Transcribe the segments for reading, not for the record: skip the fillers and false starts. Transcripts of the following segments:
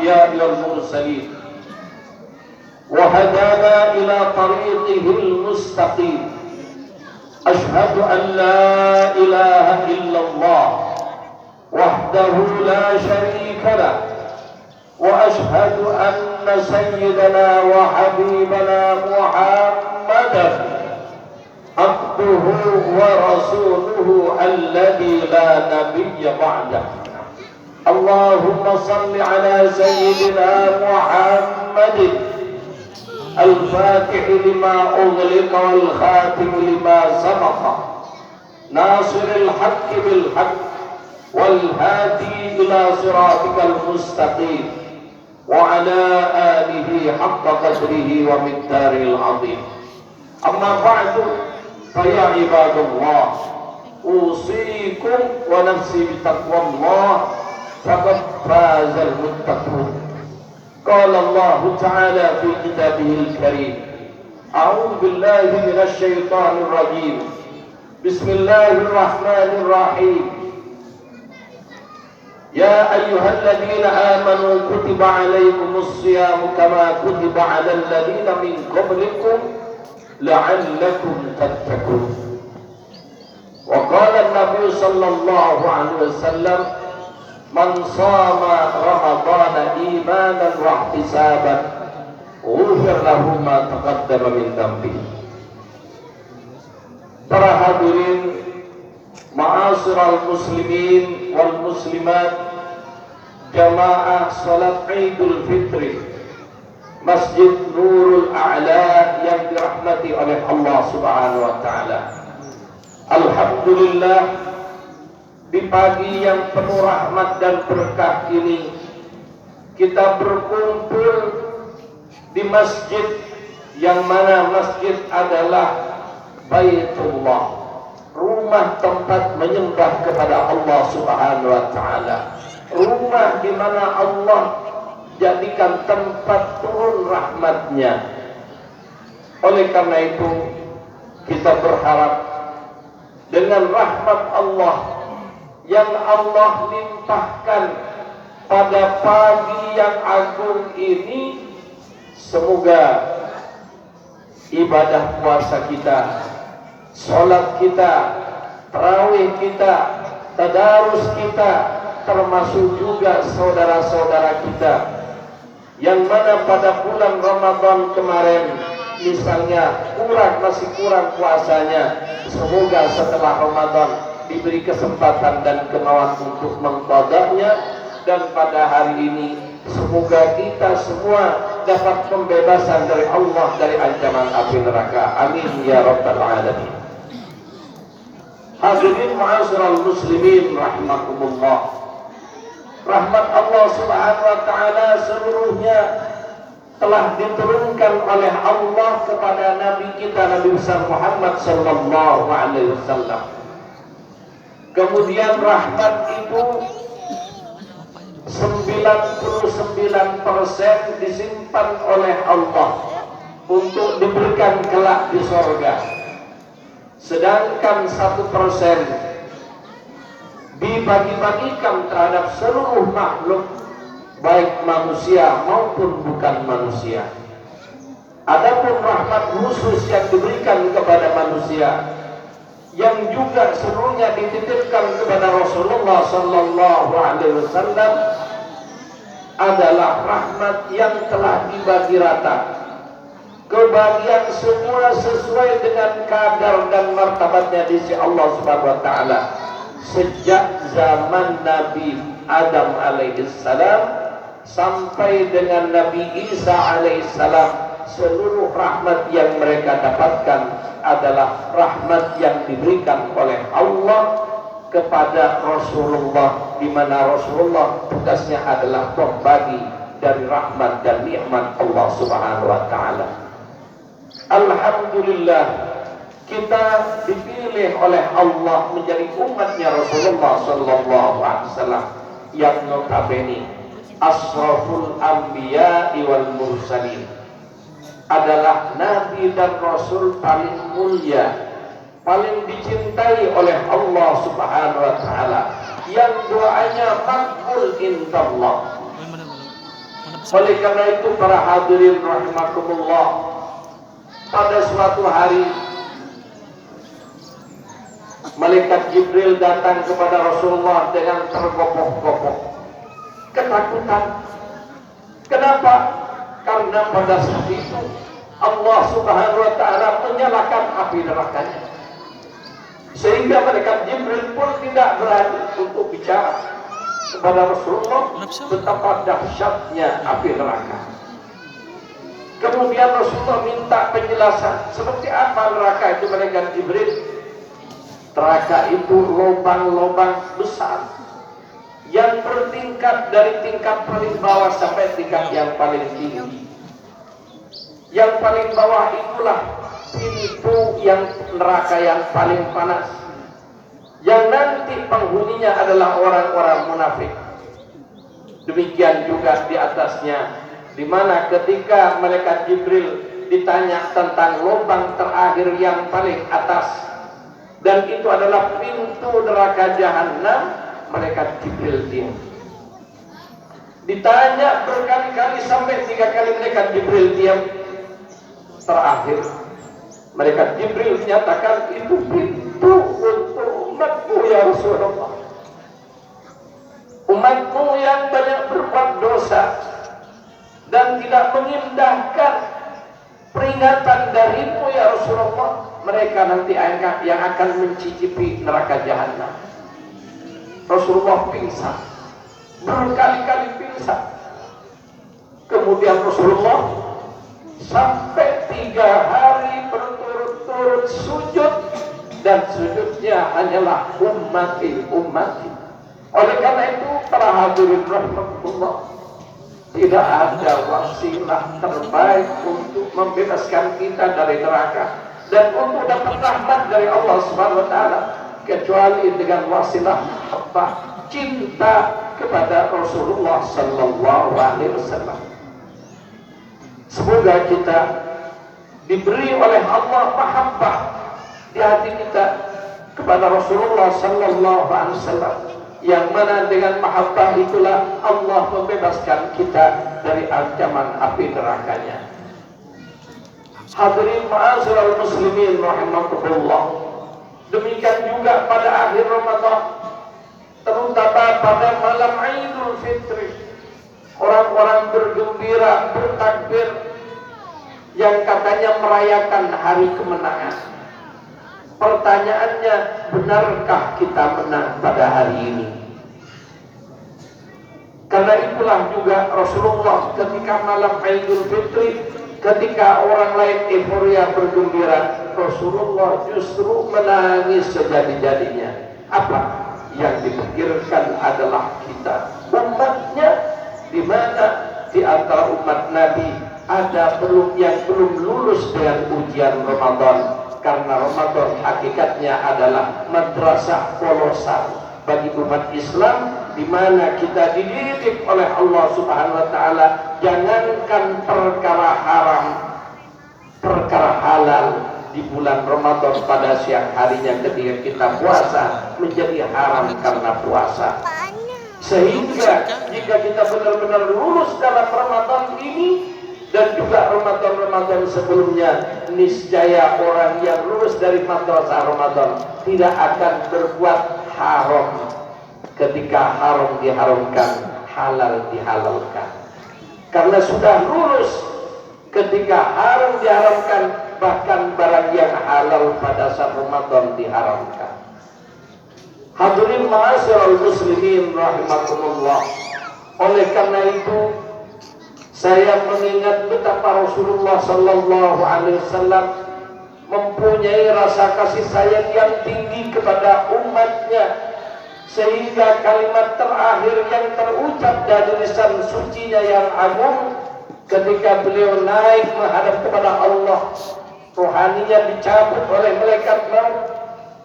الأنبياء والمرسلين وهدانا إلى طريقه المستقيم. أشهد أن لا إله إلا الله وحده لا شريك له، وأشهد أن سيدنا وحبيبنا محمدا عبده ورسوله الذي لا نبي بعده. اللهم صل على سيدنا محمد الفاتح لما أغلق والخاتم لما سبق ناصر الحق بالحق والهادي إلى صراطك المستقيم وعلى آله حق قدره ومقداره العظيم. أما بعد فيا عباد الله أوصيكم ونفسي بتقوى الله فقد فاز المتقون. قال الله تعالى في كتابه الكريم: أعوذ بالله من الشيطان الرجيم، بسم الله الرحمن الرحيم. يا أيها الذين آمنوا كتب عليكم الصيام كما كتب على الذين من قبلكم لعلكم تتقون. وقال النبي صلى الله عليه وسلم: من صام رمضان إيمانا واحتسابا غفر له ما تقدم من ذنبه. Para hadirin ma'asyiral muslimin wal muslimat, jamaah salat Idul Fitri Masjid Nurul A'la yang dirahmati oleh Allah Subhanahu wa taala. Alhamdulillah, di pagi yang penuh rahmat dan berkah ini kita berkumpul di masjid yang mana masjid adalah Baitullah, rumah tempat menyembah kepada Allah Subhanahu wa taala, rumah di mana Allah jadikan tempat turun rahmatnya. Oleh karena itu kita berharap dengan rahmat Allah yang Allah limpahkan pada pagi yang agung ini, semoga ibadah puasa kita, sholat kita, tarawih kita, tadarus kita, termasuk juga saudara-saudara kita yang mana pada bulan Ramadan kemarin misalnya masih kurang puasanya, semoga setelah Ramadan diberi kesempatan dan kemauan untuk mengqadanya, dan pada hari ini semoga kita semua dapat pembebasan dari Allah dari ancaman api neraka. Amin ya rabbal alamin. Hadirin ma'asyiral muslimin rahimakumullah, rahmat Allah Subhanahu wa taala seluruhnya telah diturunkan oleh Allah kepada Nabi kita Nabi besar Muhammad sallallahu alaihi wasallam. Kemudian rahmat itu 99% disimpan oleh Allah untuk diberikan kelak di sorga, sedangkan 1% dibagi-bagikan terhadap seluruh makhluk, baik manusia maupun bukan manusia. Adapun rahmat khusus yang diberikan kepada manusia, yang juga seluruhnya dititipkan kepada Rasulullah sallallahu alaihi wasallam, adalah rahmat yang telah dibagi rata. Kebagian semua sesuai dengan kadar dan martabatnya di sisi Allah Subhanahu wa taala. Sejak zaman Nabi Adam alaihissalam sampai dengan Nabi Isa alaihissalam, seluruh rahmat yang mereka dapatkan adalah rahmat yang diberikan oleh Allah kepada Rasulullah, di mana Rasulullah tugasnya adalah pembagi dari rahmat dan nikmat Allah Subhanahu wa taala. Alhamdulillah, kita dipilih oleh Allah menjadi umatnya Rasulullah sallallahu alaihi wasallam yang notabene asraful anbiya'i wal mursalin, adalah nabi dan rasul paling mulia, paling dicintai oleh Allah Subhanahu wa taala, yang doanya makbul insyaallah. Oleh karena itu para hadirin rahimakumullah, pada suatu hari malaikat Jibril datang kepada Rasulullah dengan tergopoh-gopoh, ketakutan. Kenapa? Karena pada saat itu Allah Subhanahu wa taala menyalakan api nerakanya, sehingga malaikat Jibril pun tidak berani untuk bicara kepada Rasulullah betapa dahsyatnya api neraka. Kemudian Rasulullah minta penjelasan seperti apa neraka itu. Malaikat Jibril, neraka itu lubang-lubang besar yang bertingkat dari tingkat paling bawah sampai tingkat yang paling tinggi. Yang paling bawah itulah pintu yang neraka yang paling panas, yang nanti penghuninya adalah orang-orang munafik. Demikian juga di atasnya, di mana ketika malaikat Jibril ditanya tentang lubang terakhir yang paling atas, dan itu adalah pintu neraka jahanam, malaikat Jibril diam. Ditanya berkali-kali sampai 3 kali malaikat Jibril diam. Terakhir malaikat Jibril menyatakan, itu pintu untuk umatmu ya Rasulullah, umatmu yang banyak berbuat dosa dan tidak mengindahkan peringatan darimu ya Rasulullah, mereka nanti yang akan mencicipi neraka jahanam. Rasulullah pingsan, berkali-kali pingsan. Kemudian Rasulullah sampai 3 hari berturut-turut sujud, dan sujudnya hanyalah ummati. Oleh karena itu para hadirin rahmatullah, tidak ada wasilah terbaik untuk membebaskan kita dari neraka dan untuk dapat rahmat dari Allah Subhanahu wa taala kecuali dengan wasilah cinta kepada Rasulullah sallallahu alaihi wasallam. Semoga kita diberi oleh Allah mahabbah di hati kita kepada Rasulullah sallallahu alaihi wasallam, yang mana dengan mahabbah itulah Allah membebaskan kita dari ancaman api nerakanya. Hadirin ma'asyiral muslimin rahimakumullah, demikian juga pada akhir Ramadan, terutama pada malam Idul Fitri, orang-orang bergembira, bertakbir, yang katanya merayakan hari kemenangan. Pertanyaannya, benarkah kita menang pada hari ini? Karena itulah juga Rasulullah ketika malam Idul Fitri, ketika orang lain euforia bergembira, Rasulullah justru menangis sejadi-jadinya. Apa yang dipikirkan adalah kita, umatnya, di mana di antara umat Nabi ada yang belum lulus dengan ujian Ramadan, karena Ramadan hakikatnya adalah madrasah kolosal bagi umat Islam, di mana kita dididik oleh Allah Subhanahu wa taala, jangankan perkara haram, perkara halal di bulan Ramadan pada siang harinya ketika kita puasa menjadi haram karena puasa. Sehingga jika kita benar-benar lulus dalam Ramadan ini dan juga Ramadan-Ramadan sebelumnya, niscaya orang yang lulus dari madrasah Ramadan tidak akan berbuat haram ketika haram diharamkan, halal dihalalkan. Karena sudah lulus ketika haram diharamkan, bahkan barang yang halal pada saat Ramadan diharamkan. Hadirin ma'asyiral muslimin rahimakumullah, oleh karena itu saya mengingat betapa Rasulullah sallallahu alaihi wasallam mempunyai rasa kasih sayang yang tinggi kepada umatnya, sehingga kalimat terakhir yang terucap dari lisan sucinya yang agung ketika beliau naik menghadap kepada Allah, rohaninya dicabut oleh malaikat maut,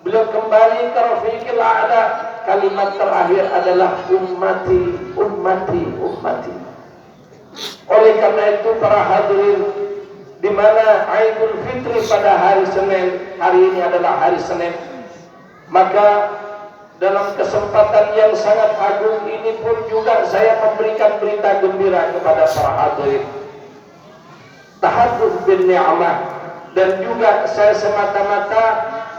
beliau kembali ke Rafiqil A'la, kalimat terakhir adalah ummati, ummati, ummati. Oleh karena itu para hadirin, di mana Idul Fitri pada hari Senin, hari ini adalah hari Senin, maka dalam kesempatan yang sangat agung ini pun juga saya memberikan berita gembira kepada para hadirin. Tahadduts bin ni'mah, dan juga saya semata-mata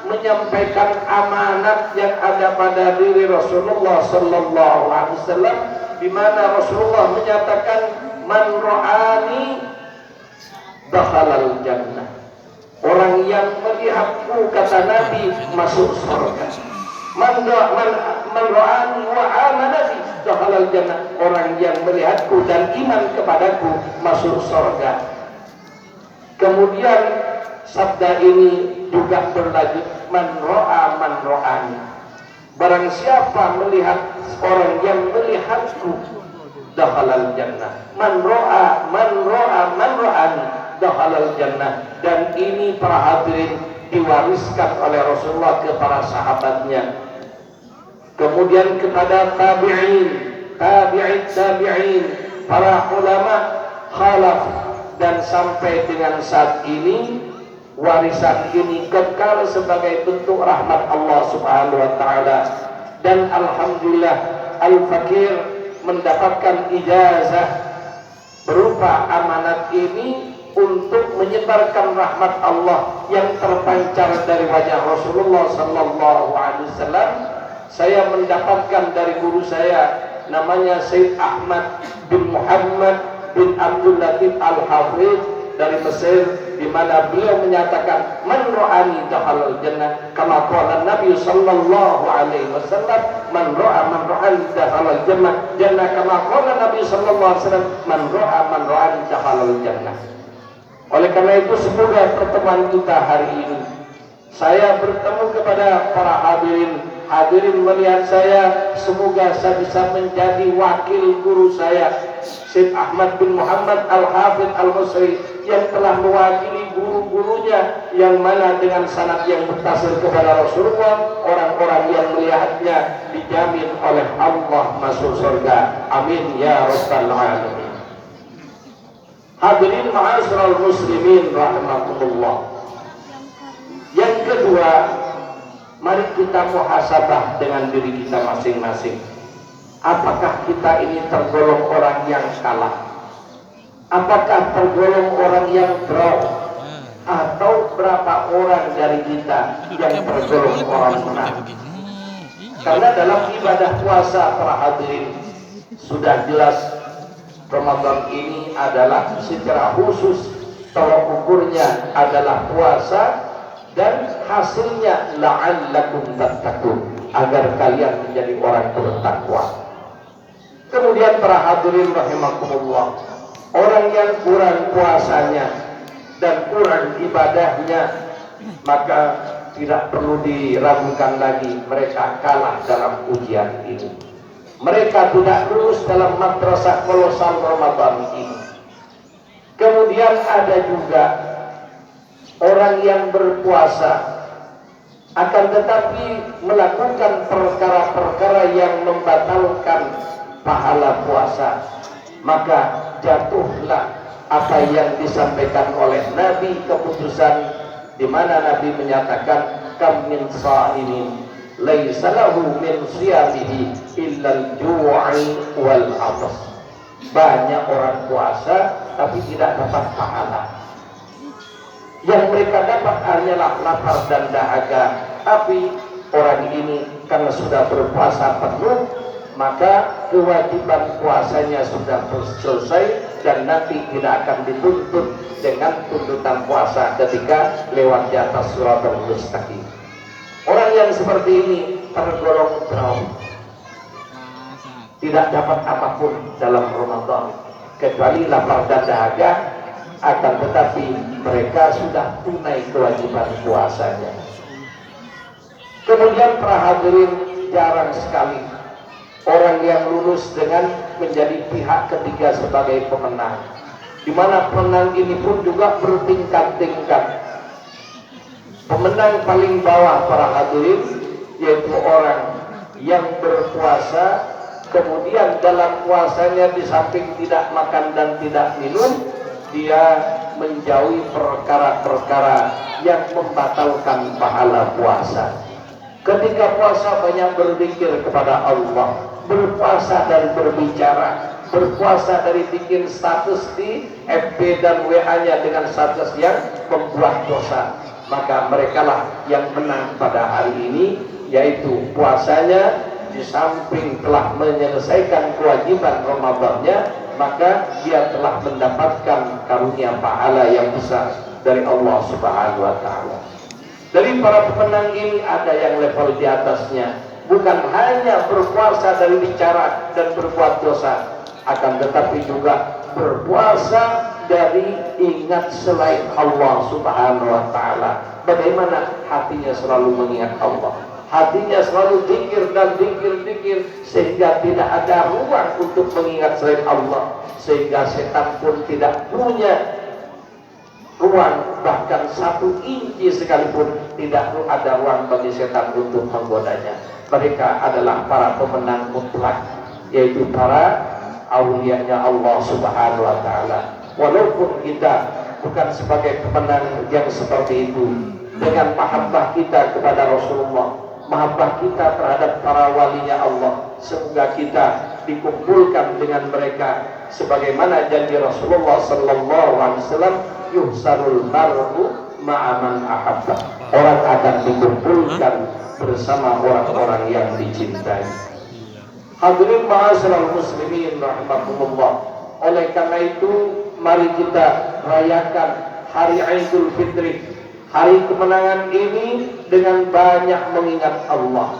menyampaikan amanat yang ada pada diri Rasulullah sallallahu alaihi wasallam, di mana Rasulullah menyatakan man ra'ani dakhalal jannah. Orang yang melihatku, kata Nabi, masuk surga. Man ra'ani wa amana bi dakhalal jannah. Orang yang melihatku dan iman kepadaku masuk surga. Kemudian sabda ini juga berlanjut, man ra'a man ra'ani. Barang siapa melihat orang yang melihatku, dakhalal jannah. Man ra'a man ra'ani dakhalal jannah. Dan ini para hadirin diwariskan oleh Rasulullah kepada sahabatnya, kemudian kepada tabi'in, tabi'in, para ulama khalaf, dan sampai dengan saat ini warisan ini kekal sebagai bentuk rahmat Allah Subhanahu wa taala. Dan alhamdulillah al-fakir mendapatkan ijazah berupa amanat ini untuk menyebarkan rahmat Allah yang terpancar dari wajah Rasulullah sallallahu alaihi wasallam. Saya mendapatkan dari guru saya, namanya Syekh Ahmad bin Muhammad bin Abdul Latif Al-Hafidh dari Mesir, di mana beliau menyatakan man ra'ani dakhalal jannah kama qala Nabi sallallahu alaihi wasallam, man ra'ani dakhalal jannah kama qala Nabi sallallahu alaihi wasallam, man ra'ani dakhalal jannah. Oleh karena itu, semoga pertemuan kita hari ini, saya bertemu kepada para hadirin melihat saya, semoga saya bisa menjadi wakil guru saya Syekh Ahmad bin Muhammad Al-Hafidh Al-Misri, yang telah mewakili guru-gurunya yang mana dengan sanad yang muttasil kepada Rasulullah, orang-orang yang melihatnya dijamin oleh Allah masuk surga. Amin ya rabbal alamin. Hadirin ma'asyiral muslimin rahimakumullah. Yang kedua, mari kita muhasabah dengan diri kita masing-masing. Apakah kita ini tergolong orang yang kalah? Apakah tergolong orang yang draw? Atau berapa orang dari kita yang tergolong orang menang? Karena dalam ibadah puasa para hadirin sudah jelas, Ramadan ini adalah secara khusus tolak ukurnya adalah puasa, dan hasilnya la'allakum tattaqun, agar kalian menjadi orang bertakwa. Kemudian para hadirin rahimakumullah, orang yang kurang puasanya dan kurang ibadahnya, maka tidak perlu diragukan lagi, mereka kalah dalam ujian ini. Mereka tidak lulus dalam madrasah kolosal Ramadan ini. Kemudian ada juga orang yang berpuasa akan tetapi melakukan perkara-perkara yang membatalkan pahala puasa, maka jatuhlah apa yang disampaikan oleh Nabi, keputusan di mana Nabi menyatakan kam min sha'imin laisa lahu min siyamihi illa al-ju'i wal 'athas. Banyak orang puasa tapi tidak dapat pahala. Yang mereka dapat hanyalah lapar dan dahaga. Tapi orang ini karena sudah berpuasa penuh, maka kewajiban puasanya sudah selesai dan nanti tidak akan dituntut dengan tuntutan puasa ketika lewat di atas siratal mustaqim. Orang yang seperti ini tergolong draw, tidak dapat apapun dalam Ramadan kecuali lapar dan dahaga, akan tetapi mereka sudah tunai kewajiban puasanya. Kemudian para hadirin, jarang sekali orang yang lulus dengan menjadi pihak ketiga sebagai pemenang, di mana pemenang ini pun juga bertingkat-tingkat. Pemenang paling bawah para hadirin yaitu orang yang berpuasa, kemudian dalam puasanya di samping tidak makan dan tidak minum, dia menjauhi perkara-perkara yang membatalkan pahala puasa. Ketika puasa banyak berzikir kepada Allah, berpuasa dan berbicara, berpuasa dari bikin status di FB dan WA-nya dengan status yang membuat dosa. Maka merekalah yang menang pada hari ini, yaitu puasanya di samping telah menyelesaikan kewajiban Ramadannya, maka dia telah mendapatkan karunia pahala yang besar dari Allah Subhanahu wa taala. Dari para pemenang ini ada yang level di atasnya, bukan hanya berpuasa dari bicara dan berbuat dosa, akan tetapi juga berpuasa dari ingat selain Allah Subhanahu wa taala. Bagaimana hatinya selalu mengingat Allah, hatinya selalu zikir dan zikir, sehingga tidak ada ruang untuk mengingat selain Allah, sehingga setan pun tidak punya ruang, bahkan 1 inci sekalipun tidak ada ruang bagi setan untuk menggodanya. Mereka adalah para pemenang mutlak, yaitu para aulianya Allah Subhanahu wa taala. Walaupun kita bukan sebagai pemenang yang seperti itu, dengan mahabbah kita kepada Rasulullah, mahabbah kita terhadap para walinya Allah, semoga kita dikumpulkan dengan mereka sebagaimana janji Rasulullah sallallahu alaihi wasallam, yuhsarul mar'u ma'aman ahabba. Orang akan dikumpulkan bersama orang-orang yang dicintai. Hadirin ma'asyiral muslimin rahimakumullah. Oleh karena itu, mari kita rayakan hari Idul Fitri, hari kemenangan ini dengan banyak mengingat Allah,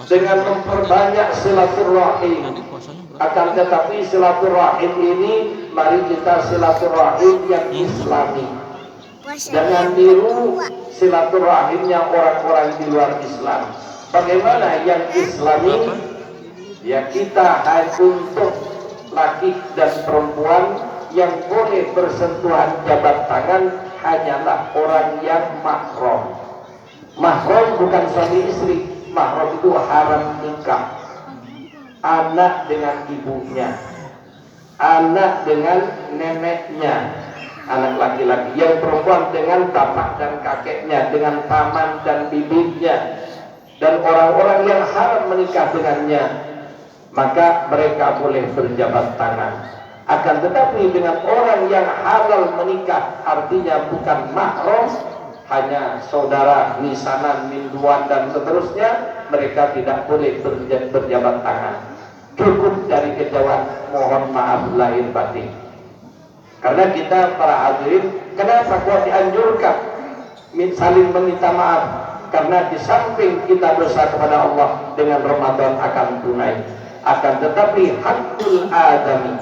dengan memperbanyak silaturahim. Akan tetapi silaturahim ini, mari kita silaturahim yang islami, jangan niru silaturahimnya orang-orang di luar Islam. Bagaimana yang islami? Ya, kita hanya untuk laki dan perempuan yang boleh bersentuhan jabat tangan hanyalah orang yang mahram. Mahram bukan suami istri, mahram itu haram nikah. Anak dengan ibunya, anak dengan neneknya, anak laki-laki. Yang perempuan dengan bapak dan kakeknya, dengan paman dan bibinya, dan orang-orang yang haram menikah dengannya, maka mereka boleh berjabat tangan. Akan tetapi dengan orang yang halal menikah, artinya bukan mahram, hanya saudara, misanan, minduan dan seterusnya, mereka tidak boleh berjabat tangan. Cukup dari kejauhan, mohon maaf lahir batin. Karena kita para hadirin, kenapa kok dianjurkan saling meminta maaf? Karena di samping kita berdosa kepada Allah, dengan Ramadan akan tunai. Akan tetapi hakul adami,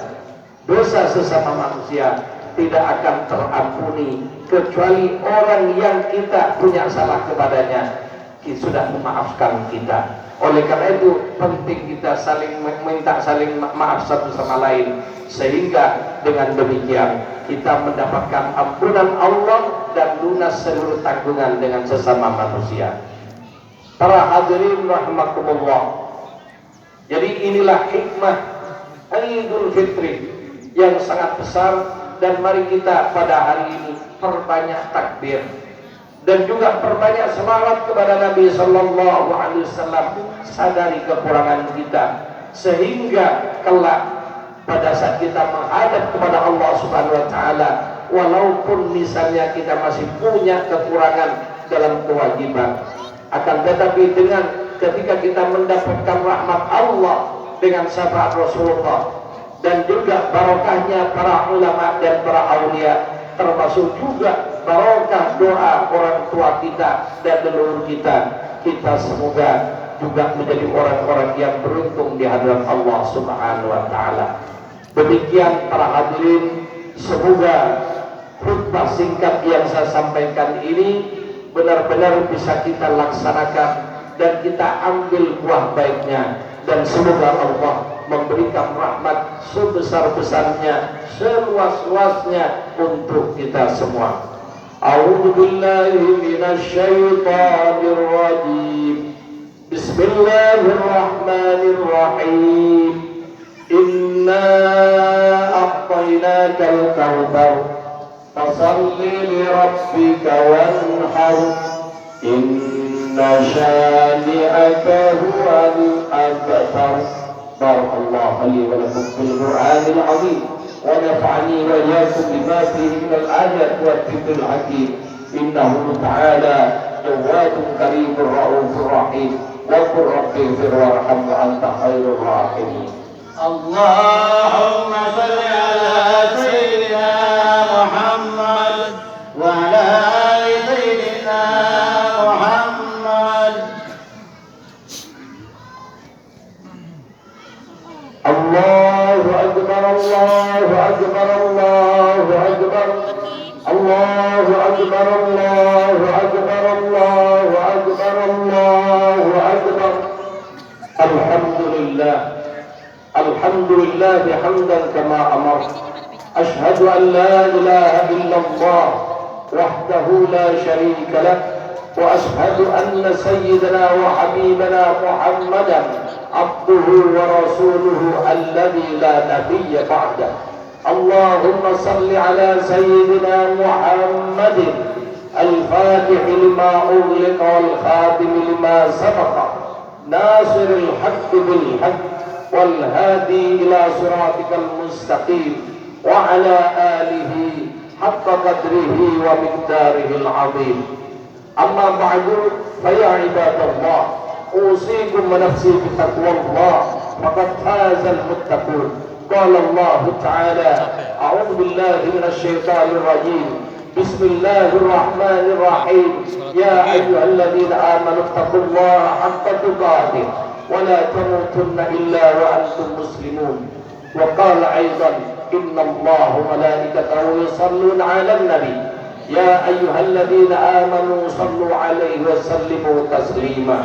dosa sesama manusia, tidak akan terampuni kecuali orang yang kita punya salah kepadanya sudah memaafkan kita. Oleh karena itu penting kita saling maaf satu sama lain, sehingga dengan demikian kita mendapatkan ampunan Allah dan lunas seluruh tanggungan dengan sesama manusia. Para hadirin rahimakumullah, jadi inilah hikmah Idul Fitri yang sangat besar, dan mari kita pada hari ini perbanyak takbir dan juga perbanyak semangat kepada Nabi Sallallahu Alaihi Wasallam. Sadari kekurangan kita, sehingga kelak pada saat kita menghadap kepada Allah Subhanahu Wa Taala, walaupun misalnya kita masih punya kekurangan dalam kewajiban, akan tetapi dengan ketika kita mendapatkan rahmat Allah dengan syafaat Rasulullah dan juga barokahnya para ulama dan para aulia, termasuk juga barokah doa orang tua kita dan leluhur kita, kita semoga juga menjadi orang-orang yang beruntung di hadapan Allah Subhanahu wa taala. Demikian para hadirin, semoga khutbah singkat yang saya sampaikan ini benar-benar bisa kita laksanakan dan kita ambil buah baiknya, dan semoga Allah memberikan rahmat sebesar-besarnya, seluas-luasnya untuk kita semua. A'udzu billahi minasyaitonir rajim. Bismillahirrahmanirrahim. Inna a'tainakal kautsar fashalli li rabbika wanhar. شانئك هو الأبتر. بارك الله لي ولكم في القرآن العظيم ونفعني وإياكم بما فيه من الآيات والذكر الحكيم. إنه تعالى جواد كريم رؤوف رحيم. وقل رب اغفر وارحم وأنت خير الراحمين. اللهم صل على سيدنا محمد وعلى آل سيدنا محمد. الله أكبر الله أكبر الله أكبر الله أكبر الله أكبر الله أكبر الله أكبر. الحمد لله حمدا كما أمر. أشهد أن لا إله إلا الله وحده لا شريك له وأشهد أن سيدنا وحبيبنا محمدا عبده ورسوله الذي لا نبي بعده. اللهم صل على سيدنا محمد الفاتح لما أغلق والخاتم لما سبق ناصر الحق بالحق والهادي إلى صراطك المستقيم وعلى آله حق قدره ومقداره العظيم. أما بعد فيا عباد الله أوصيكم ونفسي بتقوى الله فقد فاز المتقون. قال الله تعالى أعوذ بالله من الشيطان الرجيم بسم الله الرحمن الرحيم يا أيها الذين آمنوا اتقوا الله حق تقاته ولا تموتن إلا وأنتم مسلمون. وقال أيضا إن الله وملائكته يصلون على النبي يا أيها الذين آمنوا صلوا عليه وسلموا تسليما.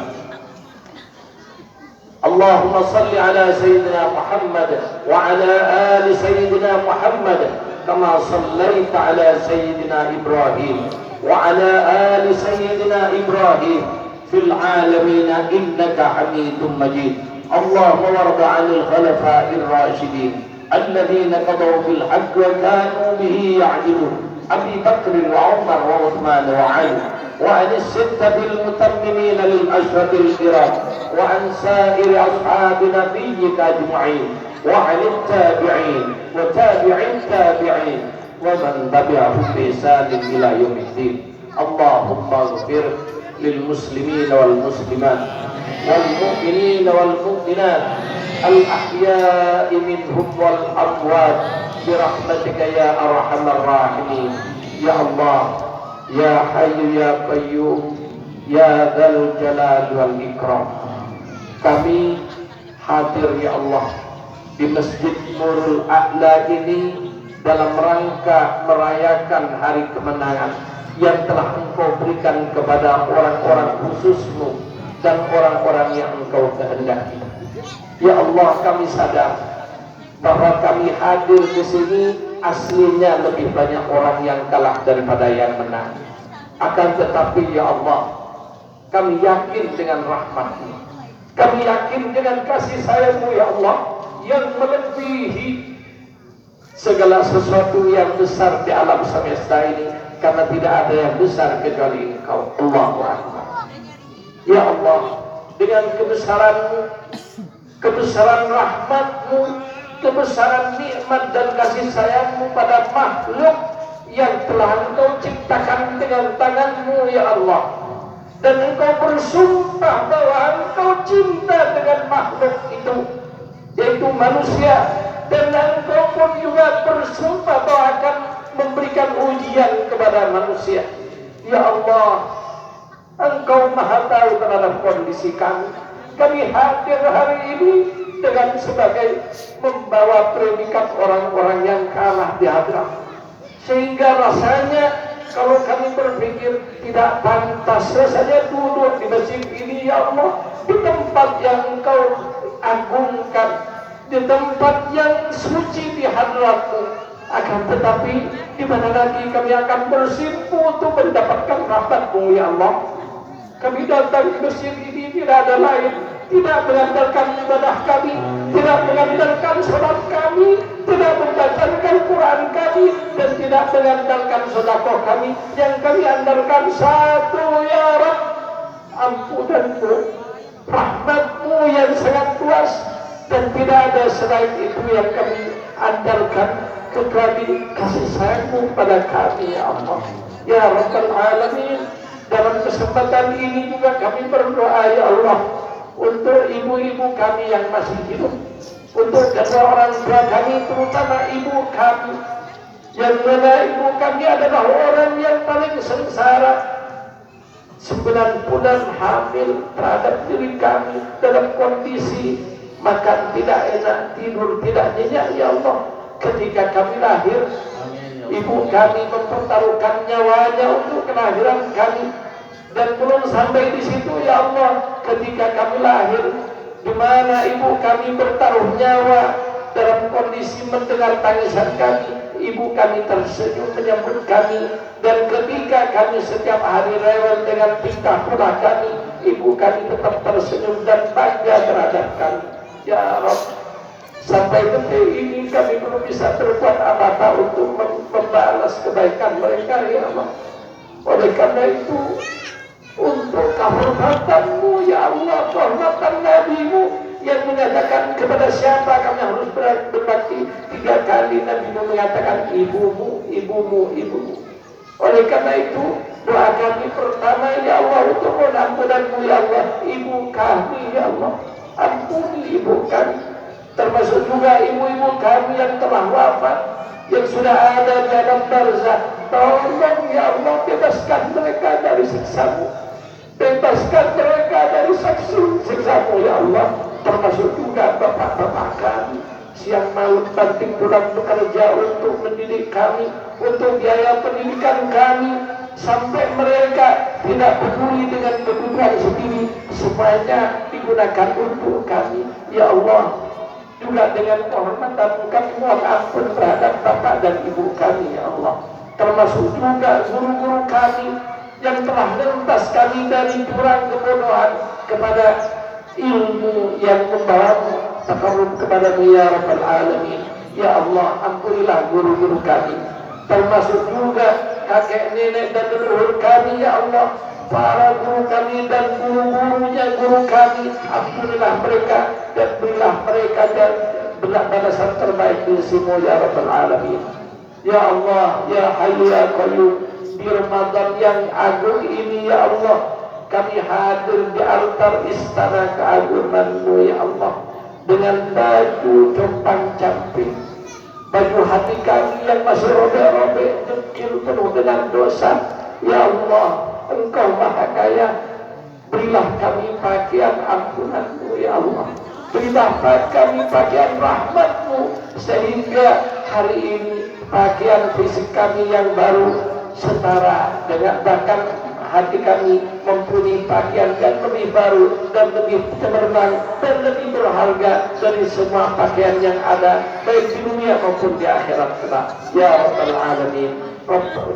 اللهم صل على سيدنا محمد وعلى آل سيدنا محمد كما صليت على سيدنا إبراهيم وعلى آل سيدنا إبراهيم في العالمين إنك حميد مجيد. اللهم وارض عن الخلفاء الراشدين الذين قضوا بالحق وكانوا به يعدلون أبي بكر وعمر وعثمان وعلي وعن الستة المتممين للأشهر الكرام وعن سائر أصحاب نبيك أجمعين وعن التابعين وتابع التابعين ومن تبعهم بإحسان إلى يوم الدين. اللهم اغفر للمسلمين والمسلمات والمؤمنين والمؤمنات الأحياء منهم والأموات برحمتك يا أرحم الراحمين. يا الله يا حي يا قيوم يا ذا الجلال والإكرام. Kami hadir ya Allah di Masjid Nurul A'la ini dalam rangka merayakan hari kemenangan yang telah Engkau berikan kepada orang-orang khususmu dan orang-orang yang Engkau kehendaki. Ya Allah, kami sadar bahwa kami hadir di sini aslinya lebih banyak orang yang kalah daripada yang menang. Akan tetapi ya Allah, kami yakin dengan rahmat-Mu. Kami yakin dengan kasih sayang-Mu ya Allah yang melebihi segala sesuatu yang besar di alam semesta ini, karena tidak ada yang besar kecuali Engkau. Allahu Akbar. Ya Allah, dengan kebesaran-Mu, kebesaran rahmat-Mu, kebesaran nikmat dan kasih sayang-Mu pada makhluk yang telah Engkau ciptakan dengan tangan-Mu ya Allah, dan Engkau bersumpah bahwa Engkau cinta dengan makhluk itu, yaitu manusia, dan Engkau pun juga bersumpah bahwa akan memberikan ujian kepada manusia. Ya Allah, Engkau maha tahu terhadap kondisi kami. Kami hadir hari ini dengan sebagai membawa predikat orang-orang yang kalah di hadirat, sehingga rasanya kalau kami berpikir tidak pantas rasanya duduk di masjid ini ya Allah, di tempat yang Engkau agungkan, di tempat yang suci di hadirat-Mu. Akan tetapi di mana lagi kami akan bersimpu untuk mendapatkan rahmat-Mu ya Allah. Kami datang ke masjid ini tidak ada lain, tidak mengandalkan ibadah kami, tidak mengandalkan salat kami, tidak mengandalkan Quran kami, dan tidak mengandalkan sedekah kami. Yang kami andalkan satu ya Rabb, ampunanmu, rahmatmu yang sangat luas, dan tidak ada selain itu yang kami andalkan, kecuali kasih sayangmu pada kami ya Allah ya Rabbal Alamin. Dalam kesempatan ini juga kami berdoa ya Allah untuk ibu-ibu kami yang masih hidup, untuk kedua orang tua kami, terutama ibu kami, yang mana ibu kami adalah orang yang paling sengsara, 9 bulan hamil terhadap diri kami dalam kondisi makan tidak enak, tidur tidak nyenyak ya Allah. Ketika kami lahir, ibu kami mempertaruhkan nyawanya untuk kelahiran kami, dan belum sampai di situ ya Allah, ketika kami lahir, di mana ibu kami bertaruh nyawa dalam kondisi mendengar tangisan kami, ibu kami tersenyum menyambut kami, dan ketika kami setiap hari rewel dengan tingkah pola kami, ibu kami tetap tersenyum dan bangga terhadap kami ya Rabb. Sampai detik ini kami belum bisa berbuat apa-apa untuk membalas kebaikan mereka ya Allah. Oleh karena itu, untuk kehormatanmu ya Allah, kehormatan Nabi-Mu yang mengatakan kepada siapa kami harus berbakti 3 kali, Nabi-Mu mengatakan ibumu, ibumu, ibumu. Oleh karena itu, doa kami pertama ya Allah untuk mohon ampunanmu ya Allah, ibu kami ya Allah, ampuni ibu kami, termasuk juga ibu-ibu kami yang telah wafat, yang sudah ada di alam barzah. Tolong ya Allah, bebaskan mereka dari siksa-Mu, bebaskan mereka dari siksa-Mu ya Allah, termasuk juga bapak-bapak kami siang malam banting tulang bekerja untuk mendidik kami, untuk biaya pendidikan kami, sampai mereka tidak peduli dengan kebutuhan sendiri, semuanya digunakan untuk kami ya Allah. Juga dengan kehormatan kami mohon ampun terhadap bapak dan ibu kami ya Allah, termasuk juga guru-guru kami yang telah melintas kami dari jurang kebodohan kepada ilmu yang membawa takarrub kepada-Mu ya Rabbal Alamin. Ya Allah, ampunilah guru-guru kami, termasuk juga kakek nenek dan leluhur kami ya Allah, para guru kami dan guru-gurunya guru kami, ampunilah mereka dan berilah mereka dan balasan terbaik di sisimu ya Rabbal Alamin. Ya Allah, ya Hayyu ya Qayyum, di Ramadan yang agung ini ya Allah, kami hadir di altar istana keagungan-Mu ya Allah, dengan baju compang-camping, baju hati kami yang masih robek-robek, dekil penuh dengan dosa. Ya Allah, Engkau Maha Kaya, berilah kami pakaian ampunan-Mu ya Allah, berilah kami pakaian rahmat-Mu, sehingga hari ini pakaian fisik kami yang baru setara dengan, bahkan hati kami mempunyai pakaian yang lebih baru dan lebih cemerlang dan lebih berharga dari semua pakaian yang ada, baik di dunia maupun di akhirat kelak ya Rabbal Alamin.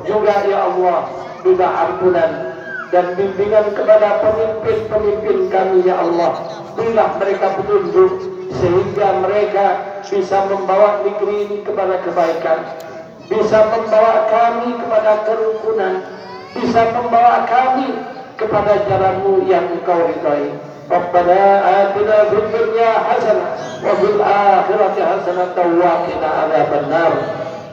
Juga ya Allah, minta ampunan dan bimbingan kepada pemimpin-pemimpin kami ya Allah, berilah mereka petunjuk sehingga mereka bisa membawa negeri ini kepada kebaikan, bisa membawa kami kepada kerukunan, bisa membawa kami kepada jalan-Mu yang Engkau ridhai. Rabbana atina fid dunya hasanah wa fil akhirati hasanah wa qina adzabannar.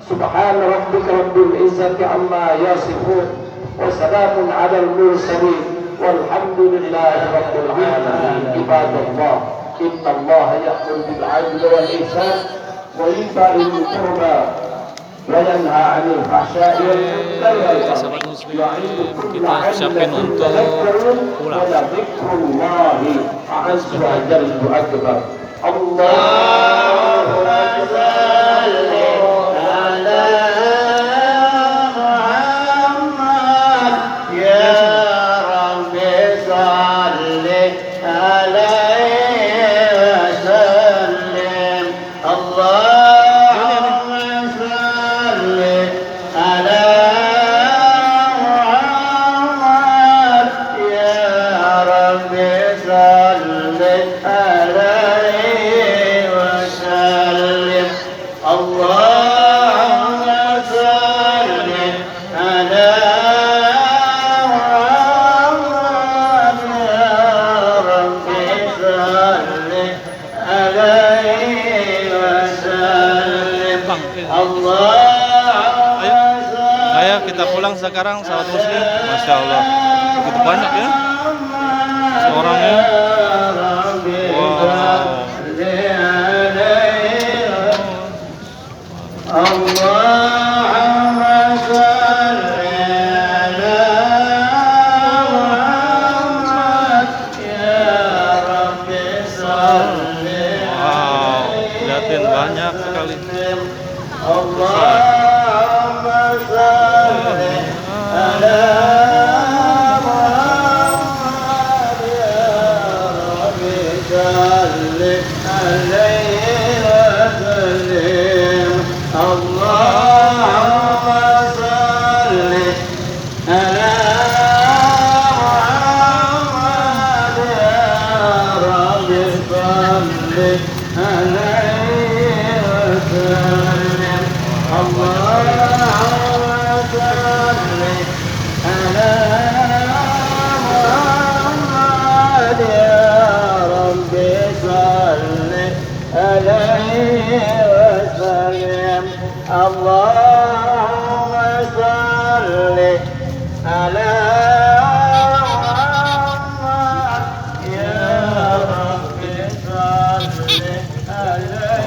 Subhana rabbika rabbil izzati amma yasifun wa salamun 'alal mursalin walhamdulillahi rabbil alamin. Ibadallah, innallaha ya'muru bil 'adli wal ihsan wa yuta'il qurba وينهى عن الفحشاء والمنكر والبغي يعظكم لعلكم تذكرون ولذكر الله عز وجل أكبر. اللهم صل على محمد يا رب صل عليه وسلم. Allah pulang sekarang sahabat muslim. Masya Allah, begitu banyak ya orangnya. Wow. Wow, lihatin banyak sekali.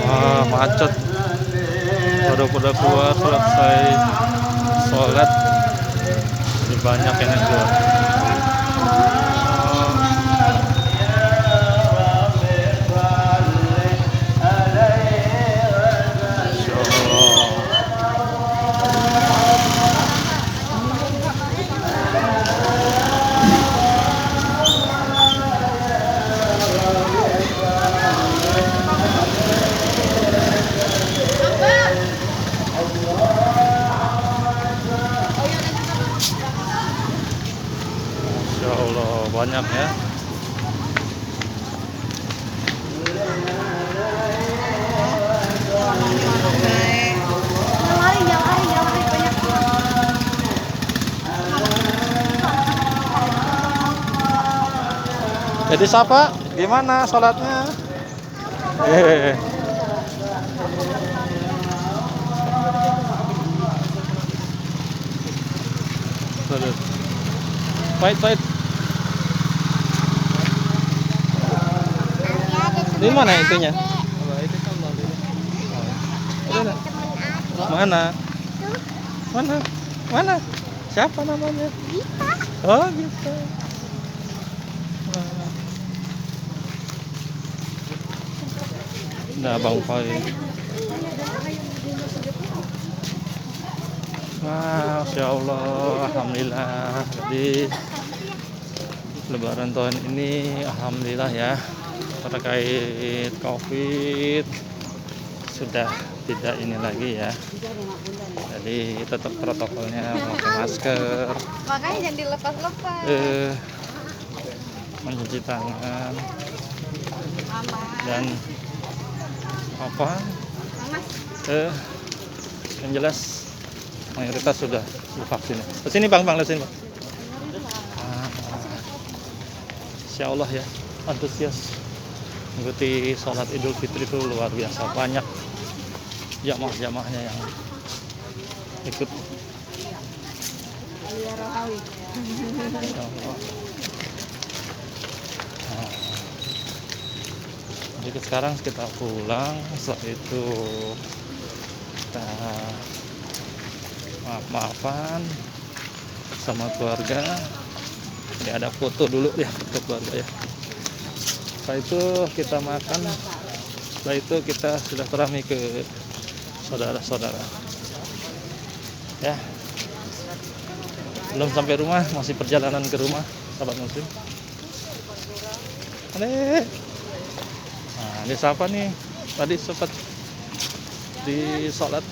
Wah, macet. Baru pada keluar selesai sholat, lebih banyak yang keluar. Masya Allah. Masya Allah, banyak ya. Jadi siapa? Gimana sholatnya? Wait. Di mana itunya? Mana? Siapa namanya? Oh, gitu. Nah, Bang Pai. Masya Allah, alhamdulillah. Jadi Lebaran tahun ini, alhamdulillah ya, terkait COVID sudah tidak ini lagi ya. Jadi tetap protokolnya memakai masker. Makanya jangan dilepas-lepas. Mencuci tangan dan apa? Yang jelas mayoritas sudah divaksin. Kesini bang, kesini bang. Insya Allah ya, antusias mengikuti sholat Idul Fitri itu luar biasa, banyak jamaah-jamaahnya yang ikut. Insya Allah. Jadi sekarang kita pulang, setelah itu kita maaf-maafan sama keluarga. Jadi ada foto dulu ya, foto keluarga ya. Setelah itu kita makan, setelah itu kita silaturahmi ke saudara-saudara ya. Belum sampai rumah, masih perjalanan ke rumah sahabat muslim. Nah, ini siapa nih? Tadi sempat di sholat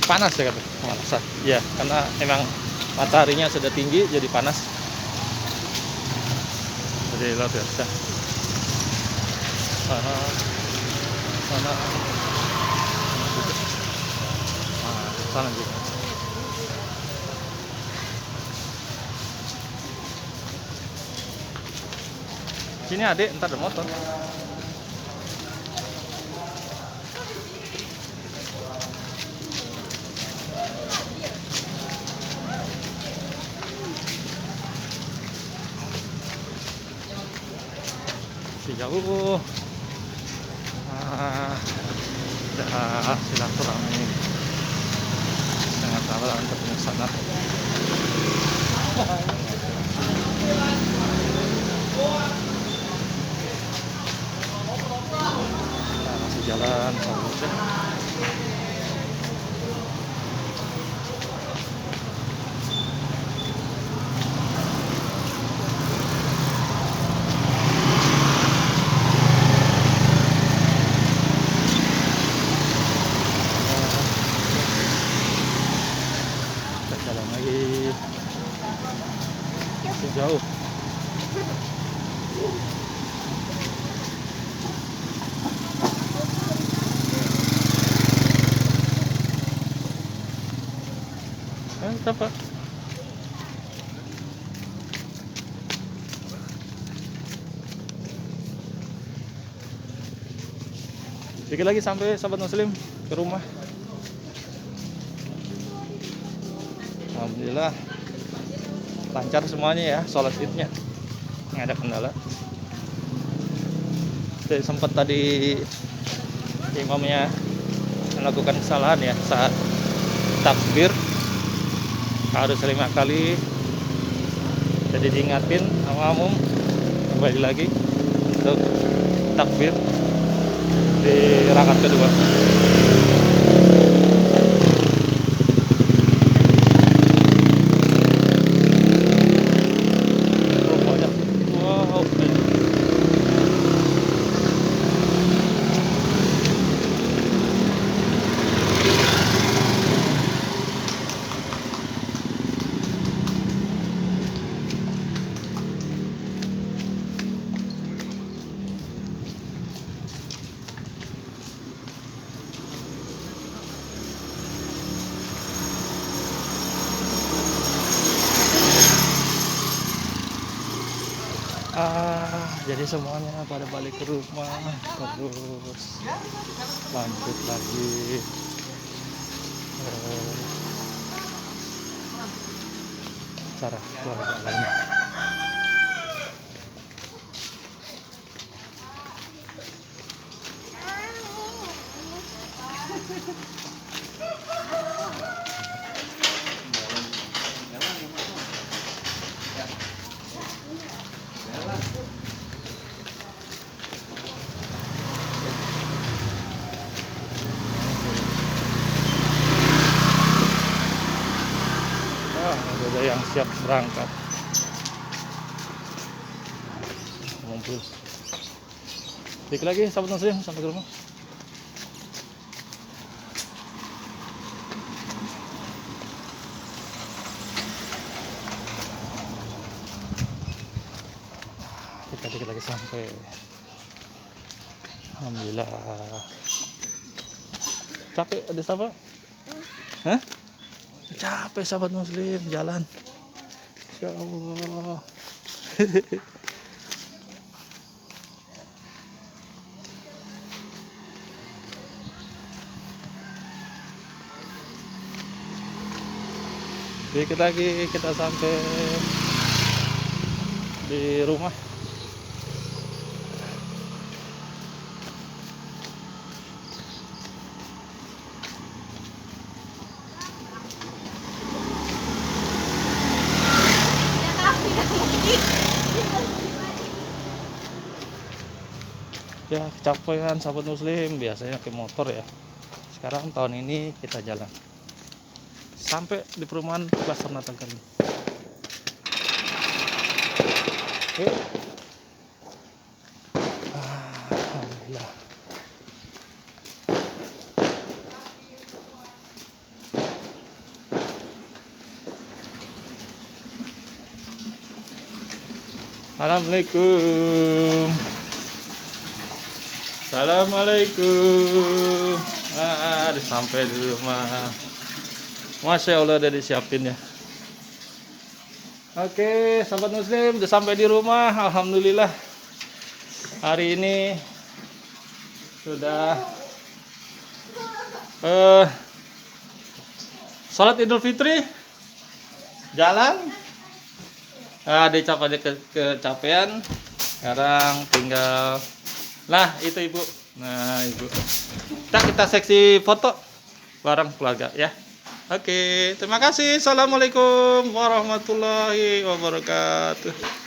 panas ya kata. Panas. Ya, karena emang mataharinya sudah tinggi jadi panas. Jadi luar biasa. Sana juga. Sini adik, ntar ada motor. jauh. Udah silaturahmi dengan sahabat ketemu sana. Masih jalan sahabat. Jalan lagi masih jauh. Apa? Dikit lagi sampai sahabat muslim ke rumah. Alhamdulillah lancar semuanya ya sholat idnya, nggak ada kendala. Jadi sempat tadi imamnya melakukan kesalahan ya saat takbir harus 5 kali, jadi diingatin sama makmum kembali lagi untuk takbir di rakaat kedua. Jadi semuanya pada balik ke rumah, terus lanjut lagi cara keluarga lainnya. Ada yang siap berangkat ngumpul. Dikit lagi sahabat muslim sampai ke rumah. Kita dikit lagi sampai. Alhamdulillah. Capek ada siapa? Hah? Capek sahabat muslim jalan. Ya Allah. Dikit lagi kita sampai di rumah. Ya kecapean sahabat muslim, biasanya pakai motor ya. Sekarang tahun ini kita jalan sampai di perumahan Pasar Natangkali. Alhamdulillah. Assalamualaikum. Assalamualaikum. Udah sampai di rumah. Masya Allah udah disiapin ya. Oke, sahabat muslim udah sampai di rumah. Alhamdulillah. Hari ini sudah sholat Idul Fitri. Jalan. Kecapean. Sekarang tinggal lah itu ibu. Nah ibu. Kita seksi foto bareng keluarga ya. Oke, terima kasih. Assalamualaikum warahmatullahi wabarakatuh.